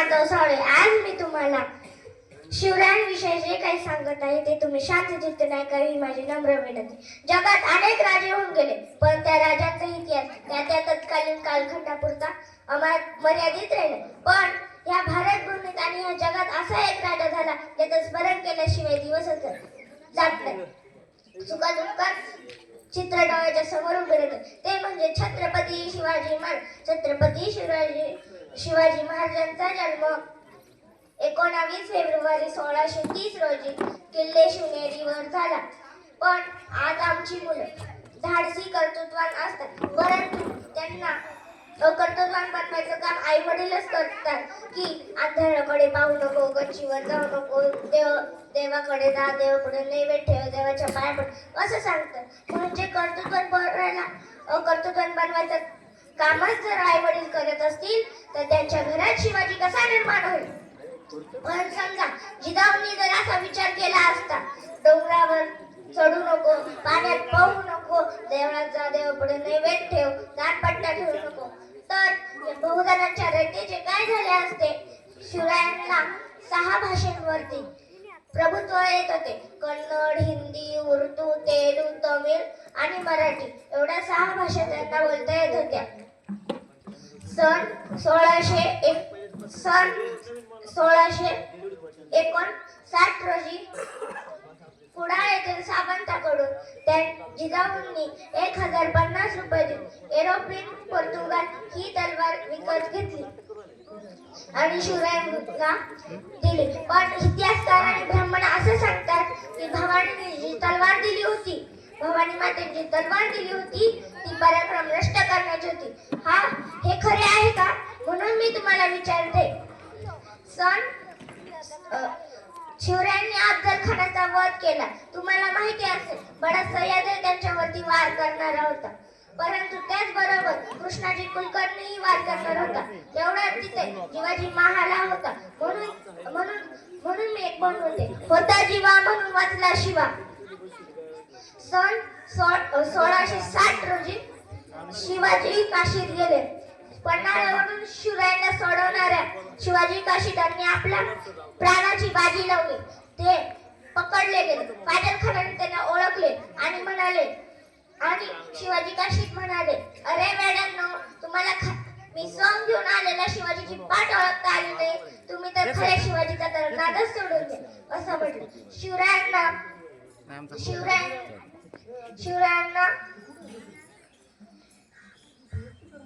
माधव सावळे. आज मी तुम्हाला शिवरायांविषयी जे काही सांगत आहे ते तुम्ही शांतचित्ताने ऐकावे ही माझी नम्र विनंती. जगात अनेक राजे होऊन गेले, पण त्या राजांचा इतिहास त्या तत्कालीन कालखंडापुरता मर्यादित राहिला. पण या भारत भूमीत आणि या जगात असा एक राजा झाला ज्याचं स्मरण केल्याशिवाय दिवसच जात नाही. सुखदुःखात चित्र डोळ्याच्या समोर उभे राहते ते म्हणजे छत्रपती शिवाजी महाराज. छत्रपती शिवाजी महाराजांचा जन्म 19 फेब्रुवारी 1630 रोजी किल्ले शिवनेरीवर झाला. पण आज आमची मुलं धाडसी कर्तृत्वान असतात, परंतु त्यांना कर्तृत्वान बनवायचं काम आई वडीलच करतात की अंधाराकडे पाहू नको, गच्चीवर जाऊ नको, देवाकडे जा, देवाकडे नैवेद्य ठेव, देवाच्या पाया पड असं सांगतात. म्हणजे कर्तृत्वान बनवायचं कामच जर आई वडील करत असतील तर त्यांच्या घरात शिवाजी कसा निर्माण होईल. पण समजा जिजाऊंनी जर असा विचार केला असता, डोंगरावर चढू नको, पाण्यात पाहू नको, देवळात जा, देवापुढे नैवेद्य ठेव, दानपट्टा ठेवू नको, तर बहुजनांच्या रयतेचे काय झाले असते. शिवरायांना 6 भाषांवरती प्रभुत्व येत होते. कन्नड, हिंदी, उर्दू, तेलुगू, तमिळ आणि मराठी एवढ्या 6 भाषा त्यांना बोलता येत होत्या. सन 1659 रोजी कुडाळ येथील सामंताकडून जिजाऊंनी 1050 रुपये देऊन एरोप्लेन पोर्तुगाल ही तलवार विकत घेतली आणि शिवरायांना दिली. पण इतिहासकार आणि ब्राह्मण असं सांगतात की भवानीने जी तलवार दिली होती, भवानी मातेने जी तलवार दिली होती ती पराक्रम नष्ट करण्याची होती. हे खरे आहे का? म्हणून मी तुम्हाला विचारते. शिवरायांनी अफजल खानाचा वध केला. तुम्हाला माहिती असेल बडा सय्यद त्यांच्यावरती वार करणारा होता, परंतु त्याचबरोबर कृष्णाजी कुलकर्णीही वार करणार होता. तेवढ्यात तिथे शिवाजी महाला होता. म्हणून मी एक म्हणते, होता जीवा म्हणून वाचला शिवा. सन 1660 रोजी शिवाजी काशीत गेले. पन्हाळ्यावरून शिवरायांना सोडवणाऱ्या शिवाजी काशीदांनी आपल्या प्राणाची बाजी लावली. ते पकडले गेले. फायदल खानाने त्यांना ओळखले आणि म्हणाले, आणि शिवाजी काशीत म्हणाले, अरे मॅडम, तुम्हाला मी सॉंग घेऊन आलेला शिवाजीची पाठ ओळखता आली नाही, तुम्ही तर खऱ्या शिवाजीचा तर नादच सोडून द्या असं म्हटलं. शिवरायांना